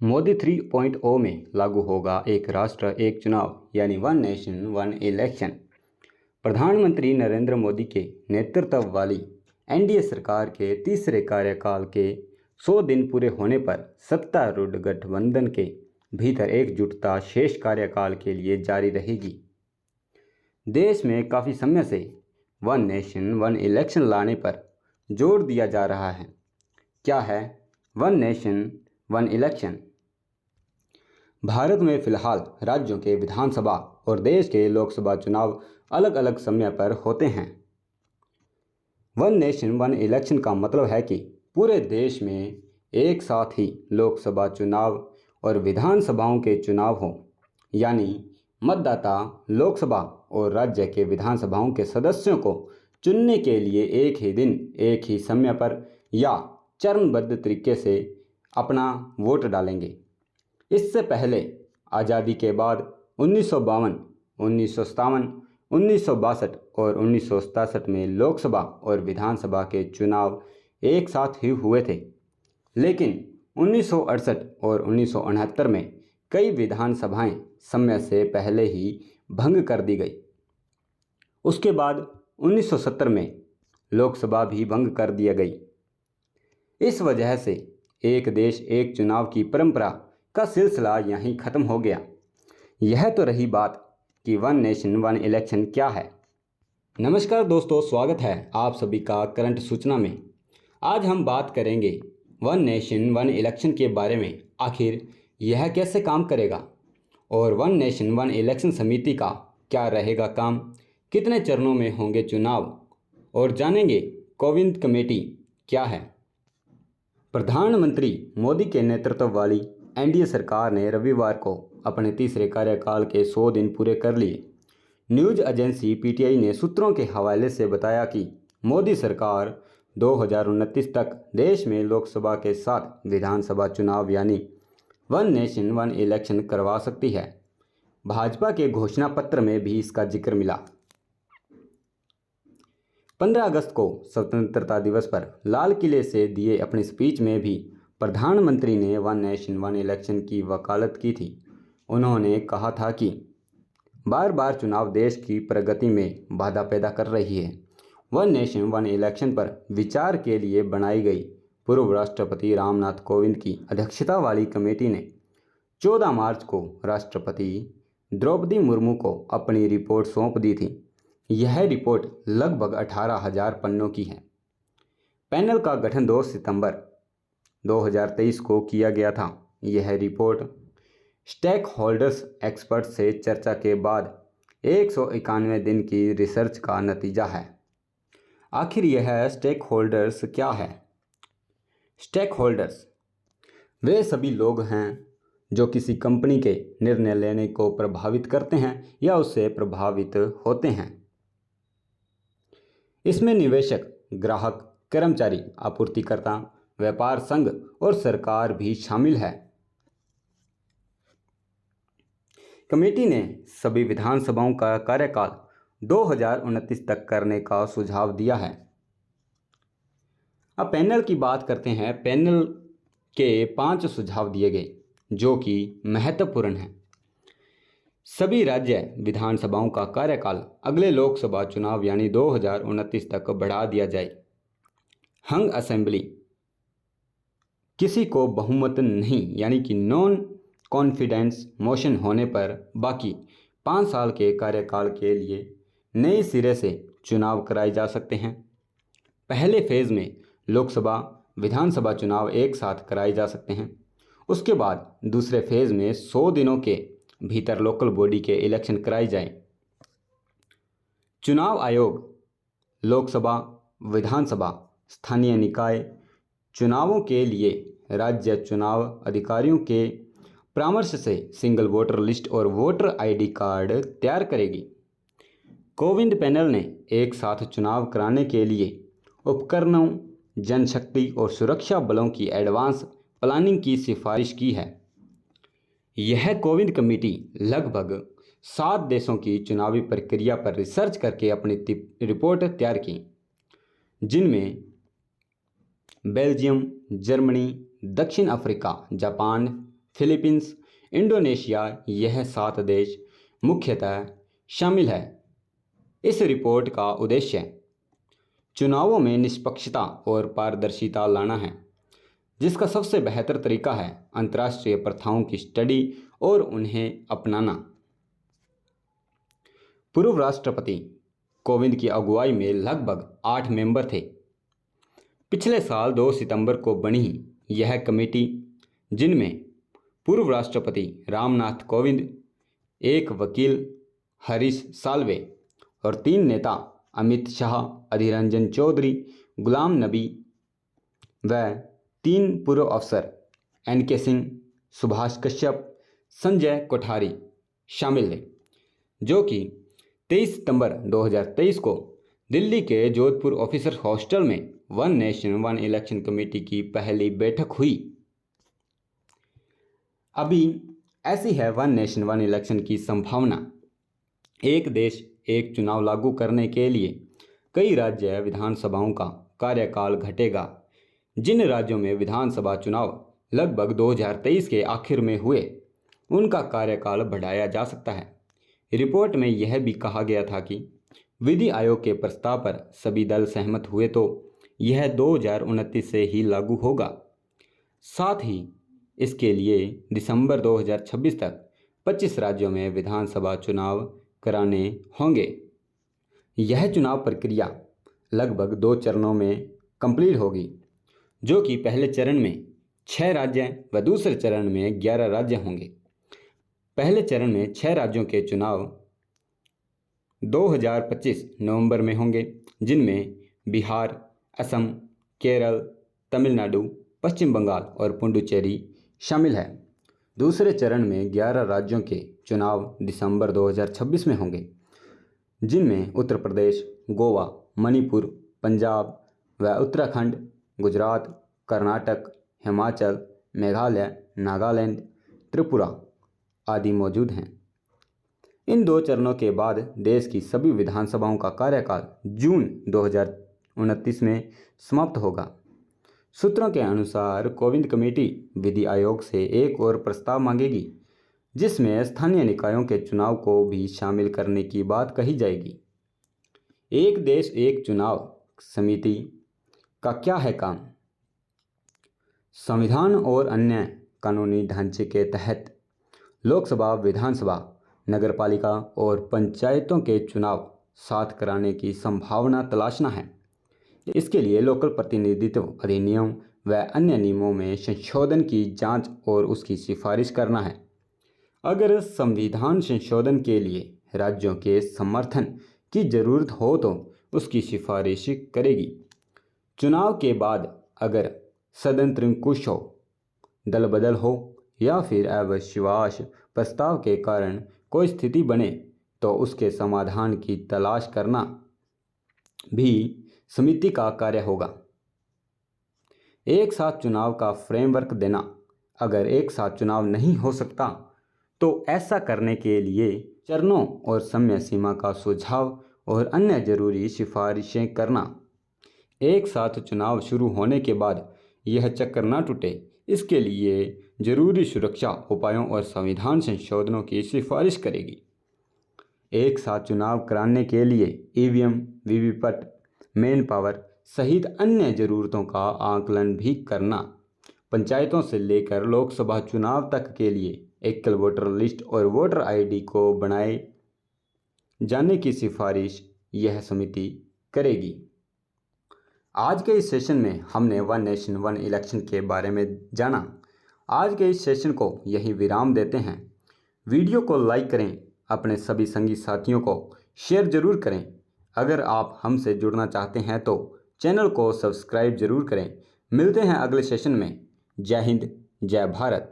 मोदी 3.0 में लागू होगा एक राष्ट्र एक चुनाव यानी वन नेशन वन इलेक्शन। प्रधानमंत्री नरेंद्र मोदी के नेतृत्व वाली एनडीए सरकार के तीसरे कार्यकाल के 100 दिन पूरे होने पर सत्तारूढ़ गठबंधन के भीतर एकजुटता शेष कार्यकाल के लिए जारी रहेगी। देश में काफ़ी समय से वन नेशन वन इलेक्शन लाने पर जोर दिया जा रहा है। क्या है one nation one election? Bharat में फिलहाल राज्यों के विधानसभा और देश के लोकसभा चुनाव अलग अलग समय पर होते हैं। वन नेशन वन इलेक्शन का मतलब है कि पूरे देश में एक साथ ही लोकसभा चुनाव और विधानसभाओं के चुनाव हों, यानी मतदाता लोकसभा और राज्य के विधानसभाओं के सदस्यों को चुनने के लिए एक ही दिन एक ही समय पर या चरणबद्ध तरीके से अपना वोट डालेंगे। इससे पहले आज़ादी के बाद 1952, 1957, 1962 और 1967 में लोकसभा और विधानसभा के चुनाव एक साथ ही हुए थे, लेकिन 1968 और 1969 में कई विधानसभाएं समय से पहले ही भंग कर दी गई। उसके बाद 1970 में लोकसभा भी भंग कर दिया गई। इस वजह से एक देश एक चुनाव की परंपरा का सिलसिला यहीं ख़त्म हो गया। यह तो रही बात कि वन नेशन वन इलेक्शन क्या है। नमस्कार दोस्तों, स्वागत है आप सभी का करंट सूचना में। आज हम बात करेंगे वन नेशन वन इलेक्शन के बारे में। आखिर यह कैसे काम करेगा और वन नेशन वन इलेक्शन समिति का क्या रहेगा काम, कितने चरणों में होंगे चुनाव, और जानेंगे कोविंद कमेटी क्या है। प्रधानमंत्री मोदी के नेतृत्व वाली एनडीए सरकार ने रविवार को अपने तीसरे कार्यकाल के 100 दिन पूरे कर लिए। न्यूज़ एजेंसी पीटीआई ने सूत्रों के हवाले से बताया कि मोदी सरकार 2029 तक देश में लोकसभा के साथ विधानसभा चुनाव यानी वन नेशन वन इलेक्शन करवा सकती है। भाजपा के घोषणा पत्र में भी इसका जिक्र मिला। 15 अगस्त को स्वतंत्रता दिवस पर लाल किले से दिए अपनी स्पीच में भी प्रधानमंत्री ने वन नेशन वन इलेक्शन की वकालत की थी। उन्होंने कहा था कि बार बार चुनाव देश की प्रगति में बाधा पैदा कर रही है। वन नेशन वन इलेक्शन पर विचार के लिए बनाई गई पूर्व राष्ट्रपति रामनाथ कोविंद की अध्यक्षता वाली कमेटी ने 14 मार्च को राष्ट्रपति द्रौपदी मुर्मू को अपनी रिपोर्ट सौंप दी थी। यह रिपोर्ट लगभग 18,000 पन्नों की है। पैनल का गठन 2 सितंबर 2023 को किया गया था। यह रिपोर्ट स्टेक होल्डर्स एक्सपर्ट से चर्चा के बाद 191 दिन की रिसर्च का नतीजा है। आखिर यह स्टेक होल्डर्स क्या है? स्टेक होल्डर्स वे सभी लोग हैं जो किसी कंपनी के निर्णय लेने को प्रभावित करते हैं या उससे प्रभावित होते हैं। इसमें निवेशक, ग्राहक, कर्मचारी, आपूर्तिकर्ता, व्यापार संघ और सरकार भी शामिल है। कमेटी ने सभी विधानसभाओं का कार्यकाल 2029 तक करने का सुझाव दिया है। अब पैनल की बात करते हैं। पैनल के 5 सुझाव दिए गए जो कि महत्वपूर्ण हैं। सभी राज्य विधानसभाओं का कार्यकाल अगले लोकसभा चुनाव यानी 2029 तक बढ़ा दिया जाए। हंग असेंबली किसी को बहुमत नहीं यानी कि नॉन कॉन्फिडेंस मोशन होने पर बाकी 5 साल के कार्यकाल के लिए नए सिरे से चुनाव कराए जा सकते हैं। पहले फेज़ में लोकसभा विधानसभा चुनाव एक साथ कराए जा सकते हैं। उसके बाद दूसरे फेज़ में 100 दिनों के भीतर लोकल बॉडी के इलेक्शन कराए जाएं। चुनाव आयोग लोकसभा, विधानसभा, स्थानीय निकाय चुनावों के लिए राज्य चुनाव अधिकारियों के परामर्श से सिंगल वोटर लिस्ट और वोटर आईडी कार्ड तैयार करेगी। कोविंद पैनल ने एक साथ चुनाव कराने के लिए उपकरणों, जनशक्ति और सुरक्षा बलों की एडवांस प्लानिंग की सिफारिश की है। यह कोविंद कमेटी लगभग 7 देशों की चुनावी प्रक्रिया पर रिसर्च करके अपनी रिपोर्ट तैयार की, जिनमें बेल्जियम, जर्मनी, दक्षिण अफ्रीका, जापान, फिलीपींस, इंडोनेशिया, यह 7 देश मुख्यतः शामिल है। इस रिपोर्ट का उद्देश्य चुनावों में निष्पक्षता और पारदर्शिता लाना है, जिसका सबसे बेहतर तरीका है अंतर्राष्ट्रीय प्रथाओं की स्टडी और उन्हें अपनाना। पूर्व राष्ट्रपति कोविंद की अगुवाई में लगभग 8 मेंबर थे। पिछले साल 2 सितंबर को बनी यह कमेटी, जिनमें पूर्व राष्ट्रपति रामनाथ कोविंद, एक वकील हरीश साल्वे और 3 नेता अमित शाह, अधीर रंजन चौधरी, गुलाम नबी व 3 पूर्व अफसर NK सिंह, सुभाष कश्यप, संजय कोठारी शामिल थे, जो कि 23 सितंबर 2023 को दिल्ली के जोधपुर ऑफिसर हॉस्टल में one nation one election committee की पहली बैठक हुई। अभी ऐसी है वन नेशन वन इलेक्शन की संभावना। एक देश एक चुनाव लागू करने के लिए कई राज्य विधानसभाओं का कार्यकाल घटेगा। जिन राज्यों में विधानसभा चुनाव लगभग 2023 के आखिर में हुए, उनका कार्यकाल बढ़ाया जा सकता है। रिपोर्ट में यह भी कहा गया था कि विधि आयोग के प्रस्ताव पर सभी दल सहमत हुए तो यह 2029 से ही लागू होगा। साथ ही इसके लिए दिसंबर 2026 तक 25 राज्यों में विधानसभा चुनाव कराने होंगे। यह चुनाव प्रक्रिया लगभग 2 चरणों में कंप्लीट होगी, जो कि पहले चरण में 6 राज्य व दूसरे चरण में 11 राज्य होंगे। पहले चरण में 6 राज्यों के चुनाव 2025 नवंबर में होंगे, जिनमें बिहार, असम, केरल, तमिलनाडु, पश्चिम बंगाल और पुडुचेरी शामिल है। दूसरे चरण में 11 राज्यों के चुनाव दिसंबर 2026 में होंगे, जिनमें उत्तर प्रदेश, गोवा, मणिपुर, पंजाब व उत्तराखंड, गुजरात, कर्नाटक, हिमाचल, मेघालय, नागालैंड, त्रिपुरा आदि मौजूद हैं। इन 2 चरणों के बाद देश की सभी विधानसभाओं का कार्यकाल जून 2029 में समाप्त होगा। सूत्रों के अनुसार कोविंद कमेटी विधि आयोग से एक और प्रस्ताव मांगेगी, जिसमें स्थानीय निकायों के चुनाव को भी शामिल करने की बात कही जाएगी। एक देश एक चुनाव समिति का क्या है काम? संविधान और अन्य कानूनी ढांचे के तहत लोकसभा, विधानसभा, नगरपालिका और पंचायतों के चुनाव साथ कराने की संभावना तलाशना है। इसके लिए लोकल प्रतिनिधित्व अधिनियम व अन्य नियमों में संशोधन की जांच और उसकी सिफारिश करना है। अगर संविधान संशोधन के लिए राज्यों के समर्थन की जरूरत हो तो उसकी सिफारिश करेगी। चुनाव के बाद अगर सदन त्रिंकुश हो, दल बदल हो या फिर अविश्वास प्रस्ताव के कारण कोई स्थिति बने तो उसके समाधान की तलाश करना भी समिति का कार्य होगा। एक साथ चुनाव का फ्रेमवर्क देना। अगर एक साथ चुनाव नहीं हो सकता तो ऐसा करने के लिए चरणों और समय सीमा का सुझाव और अन्य जरूरी सिफारिशें करना। एक साथ चुनाव शुरू होने के बाद यह चक्र न टूटे, इसके लिए जरूरी सुरक्षा उपायों और संविधान संशोधनों की सिफारिश करेगी। एक साथ चुनाव कराने के लिए EVM, वीवीपैट, मैन पावर सहित अन्य ज़रूरतों का आकलन भी करना। पंचायतों से लेकर लोकसभा चुनाव तक के लिए एकल वोटर लिस्ट और वोटर ID को बनाए जाने की सिफारिश यह समिति करेगी। आज के इस सेशन में हमने वन नेशन वन इलेक्शन के बारे में जाना। आज के इस सेशन को यही विराम देते हैं। वीडियो को लाइक करें, अपने सभी संगी साथियों को शेयर जरूर करें। अगर आप हमसे जुड़ना चाहते हैं तो चैनल को सब्सक्राइब जरूर करें। मिलते हैं अगले सेशन में। जय हिंद, जय भारत।